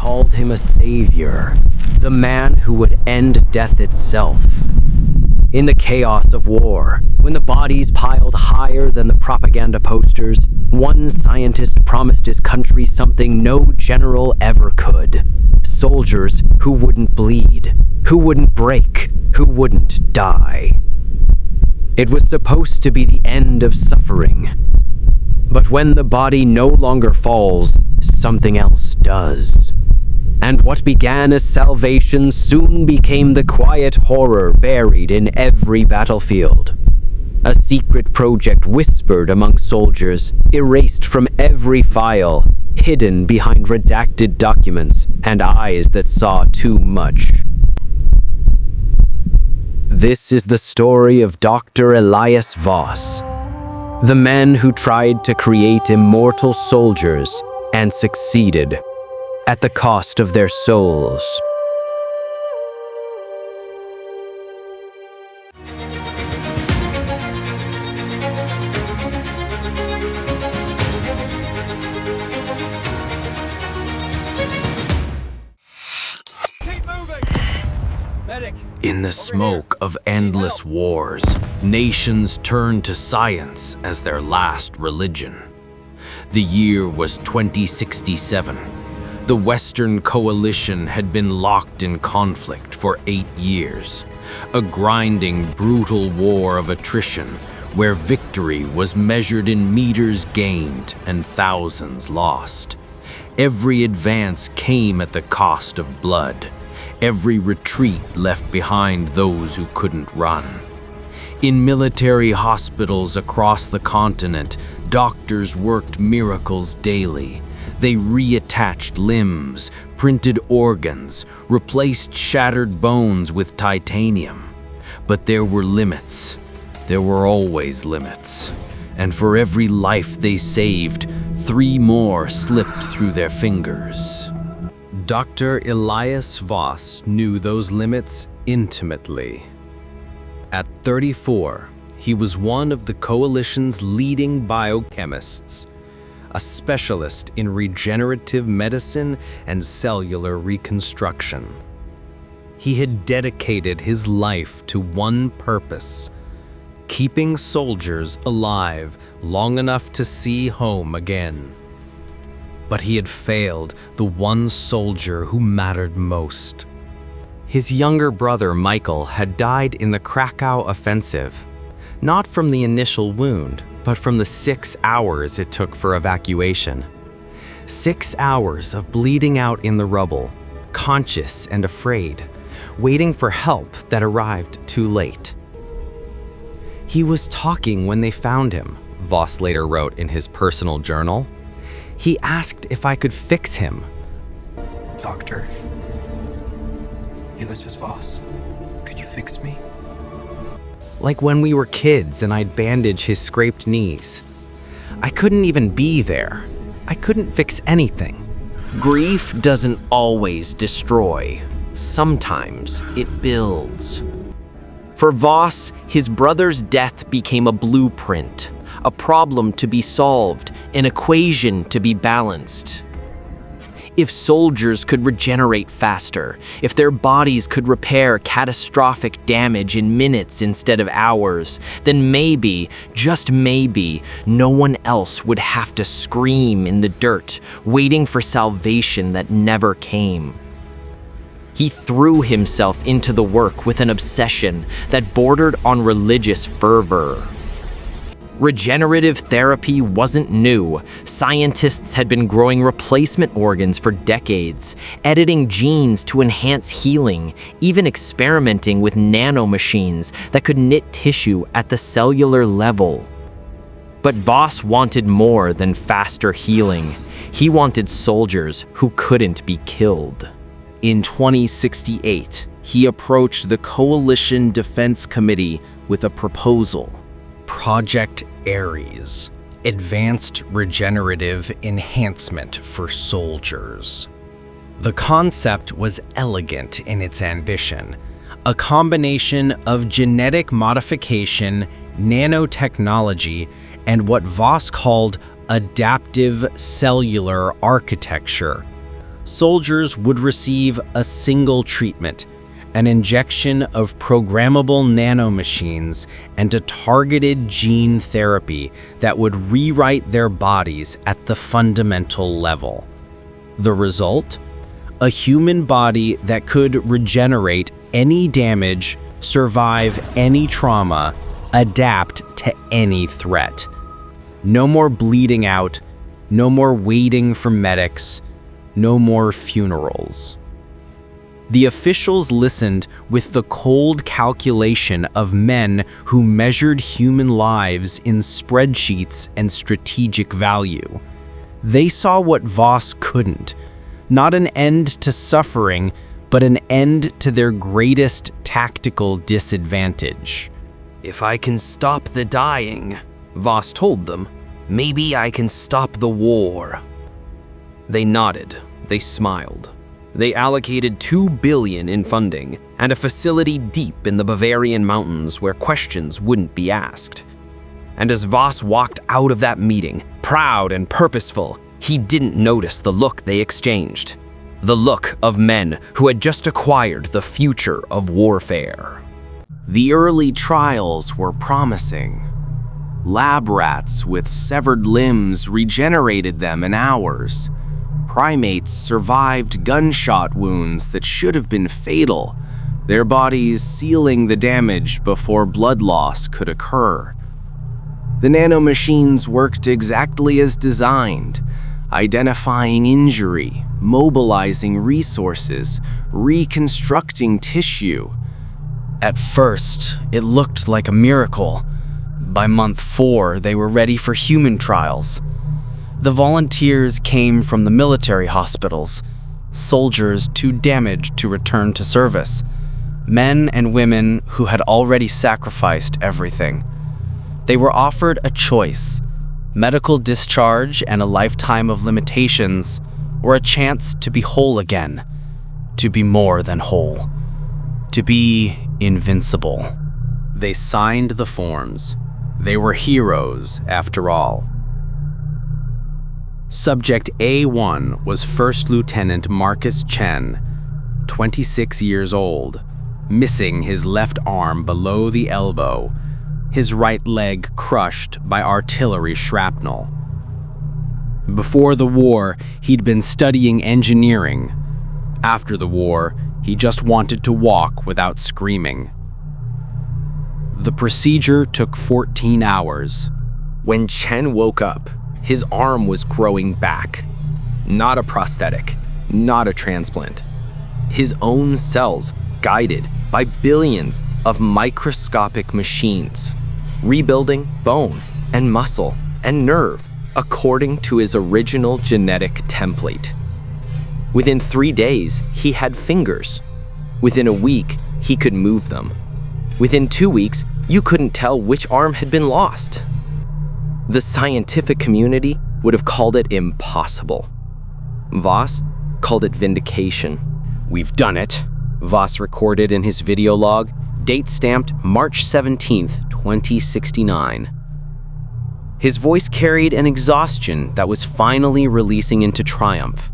called him a savior, the man who would end death itself. In the chaos of war, when the bodies piled higher than the propaganda posters, one scientist promised his country something no general ever could. Soldiers who wouldn't bleed, who wouldn't break, who wouldn't die. It was supposed to be the end of suffering. But when the body no longer falls, something else does. And what began as salvation soon became the quiet horror buried in every battlefield. A secret project whispered among soldiers, erased from every file, hidden behind redacted documents and eyes that saw too much. This is the story of Dr. Elias Voss, the men who tried to create immortal soldiers and succeeded at the cost of their souls. In the smoke of endless wars, nations turned to science as their last religion. The year was 2067. The Western coalition had been locked in conflict for 8 years, a grinding, brutal war of attrition where victory was measured in meters gained and thousands lost. Every advance came at the cost of blood. Every retreat left behind those who couldn't run. In military hospitals across the continent, doctors worked miracles daily. They reattached limbs, printed organs, replaced shattered bones with titanium. But there were limits. There were always limits. And for every life they saved, 3 more slipped through their fingers. Dr. Elias Voss knew those limits intimately. At 34, he was one of the coalition's leading biochemists, a specialist in regenerative medicine and cellular reconstruction. He had dedicated his life to one purpose: keeping soldiers alive long enough to see home again. But he had failed the one soldier who mattered most. His younger brother, Michael, had died in the Krakow offensive, not from the initial wound, but from the 6 hours it took for evacuation. 6 hours of bleeding out in the rubble, conscious and afraid, waiting for help that arrived too late. He was talking when they found him, Voss later wrote in his personal journal. He asked if I could fix him. Doctor, Elias Voss, could you fix me? Like when we were kids and I'd bandage his scraped knees. I couldn't even be there. I couldn't fix anything. Grief doesn't always destroy. Sometimes it builds. For Voss, his brother's death became a blueprint, a problem to be solved, an equation to be balanced. If soldiers could regenerate faster, if their bodies could repair catastrophic damage in minutes instead of hours, then maybe, just maybe, no one else would have to scream in the dirt, waiting for salvation that never came. He threw himself into the work with an obsession that bordered on religious fervor. Regenerative therapy wasn't new. Scientists had been growing replacement organs for decades, editing genes to enhance healing, even experimenting with nanomachines that could knit tissue at the cellular level. But Voss wanted more than faster healing. He wanted soldiers who couldn't be killed. In 2068, he approached the Coalition Defense Committee with a proposal. Project Ares, Advanced Regenerative Enhancement for Soldiers. The concept was elegant in its ambition, a combination of genetic modification, nanotechnology, and what Voss called adaptive cellular architecture. Soldiers would receive a single treatment, an injection of programmable nanomachines and a targeted gene therapy that would rewrite their bodies at the fundamental level. The result? A human body that could regenerate any damage, survive any trauma, adapt to any threat. No more bleeding out, no more waiting for medics, no more funerals. The officials listened with the cold calculation of men who measured human lives in spreadsheets and strategic value. They saw what Voss couldn't, not an end to suffering, but an end to their greatest tactical disadvantage. If I can stop the dying, Voss told them, maybe I can stop the war. They nodded, they smiled. They allocated $2 billion in funding and a facility deep in the Bavarian mountains where questions wouldn't be asked. And as Voss walked out of that meeting, proud and purposeful, he didn't notice the look they exchanged. The look of men who had just acquired the future of warfare. The early trials were promising. Lab rats with severed limbs regenerated them in hours. Primates survived gunshot wounds that should have been fatal, their bodies sealing the damage before blood loss could occur. The nanomachines worked exactly as designed, identifying injury, mobilizing resources, reconstructing tissue. At first, it looked like a miracle. By month 4, they were ready for human trials. The volunteers came from the military hospitals, soldiers too damaged to return to service, men and women who had already sacrificed everything. They were offered a choice: medical discharge and a lifetime of limitations, or a chance to be whole again, to be more than whole, to be invincible. They signed the forms. They were heroes, after all. Subject A1 was First Lieutenant Marcus Chen, 26 years old, missing his left arm below the elbow, his right leg crushed by artillery shrapnel. Before the war, he'd been studying engineering. After the war, he just wanted to walk without screaming. The procedure took 14 hours. When Chen woke up, his arm was growing back. Not a prosthetic, not a transplant. His own cells, guided by billions of microscopic machines, rebuilding bone and muscle and nerve according to his original genetic template. Within 3 days, he had fingers. Within a week, he could move them. Within 2 weeks, you couldn't tell which arm had been lost. The scientific community would have called it impossible. Voss called it vindication. "We've done it," Voss recorded in his video log, date stamped March 17th, 2069. His voice carried an exhaustion that was finally releasing into triumph.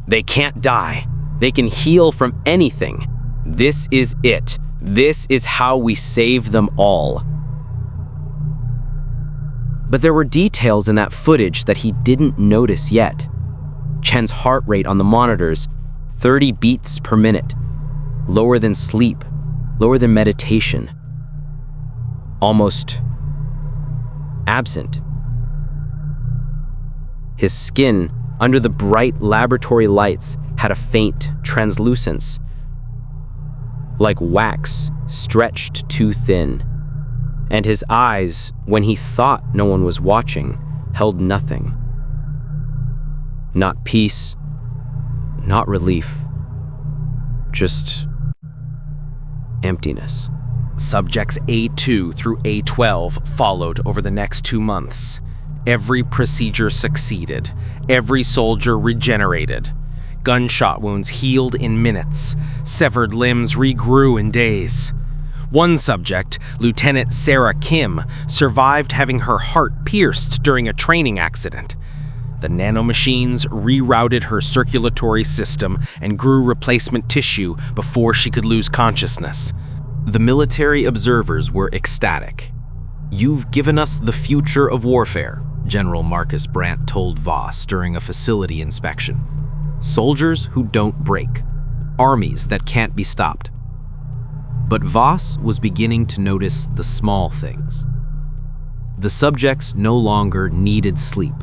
They can't die. They can heal from anything. This is it. This is how we save them all. But there were details in that footage that he didn't notice yet. Chen's heart rate on the monitors, 30 beats per minute. Lower than sleep, lower than meditation. Almost absent. His skin, under the bright laboratory lights, had a faint translucence, like wax stretched too thin. And his eyes, when he thought no one was watching, held nothing. Not peace, not relief, just emptiness. Subjects A2 through A12 followed over the next 2 months. Every procedure succeeded. Every soldier regenerated. Gunshot wounds healed in minutes. Severed limbs regrew in days. One subject, Lieutenant Sarah Kim, survived having her heart pierced during a training accident. The nanomachines rerouted her circulatory system and grew replacement tissue before she could lose consciousness. The military observers were ecstatic. "You've given us the future of warfare," General Marcus Brandt told Voss during a facility inspection. "Soldiers who don't break. Armies that can't be stopped." But Voss was beginning to notice the small things. The subjects no longer needed sleep.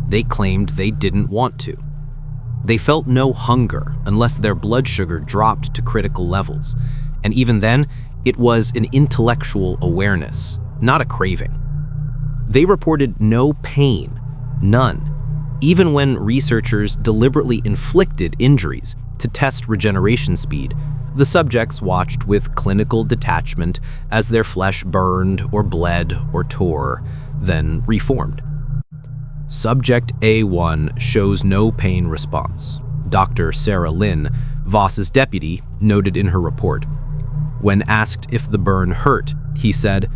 They claimed they didn't want to. They felt no hunger unless their blood sugar dropped to critical levels. And even then, it was an intellectual awareness, not a craving. They reported no pain, none, even when researchers deliberately inflicted injuries to test regeneration speed. The subjects watched with clinical detachment as their flesh burned or bled or tore, then reformed. Subject A1 shows no pain response, Dr. Sarah Lynn, Voss's deputy, noted in her report. When asked if the burn hurt, he said,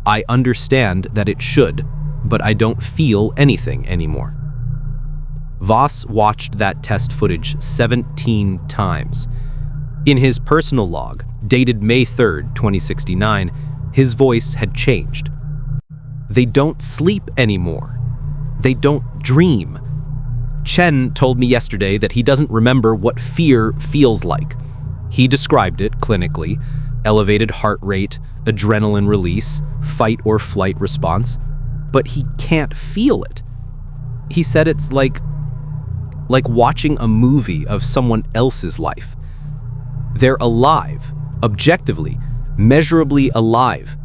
"I understand that it should, but I don't feel anything anymore." Voss watched that test footage 17 times. In his personal log, dated May 3rd, 2069, his voice had changed. "They don't sleep anymore. They don't dream." Chen told me yesterday that he doesn't remember what fear feels like. He described it clinically: elevated heart rate, adrenaline release, fight or flight response, but he can't feel it. He said it's like watching a movie of someone else's life. They're alive, objectively, measurably alive,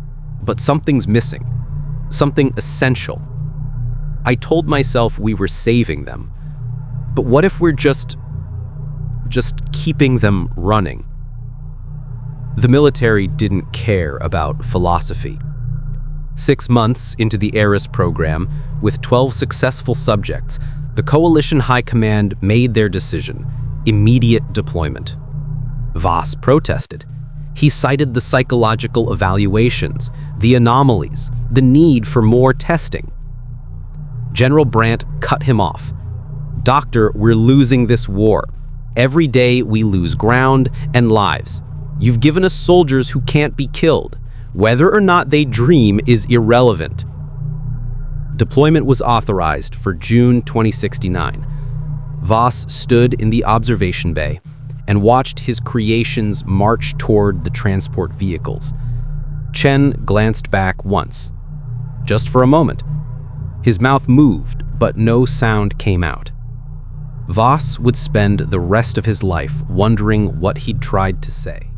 but something's missing, something essential. I told myself we were saving them, but what if we're just keeping them running? The military didn't care about philosophy. 6 months into the ERAS program, with 12 successful subjects, the Coalition High Command made their decision: immediate deployment. Voss protested. He cited the psychological evaluations, the anomalies, the need for more testing. General Brandt cut him off. "Doctor, we're losing this war. Every day we lose ground and lives. You've given us soldiers who can't be killed. Whether or not they dream is irrelevant." Deployment was authorized for June 2069. Voss stood in the observation bay and watched his creations march toward the transport vehicles. Chen glanced back once, just for a moment. His mouth moved, but no sound came out. Voss would spend the rest of his life wondering what he'd tried to say.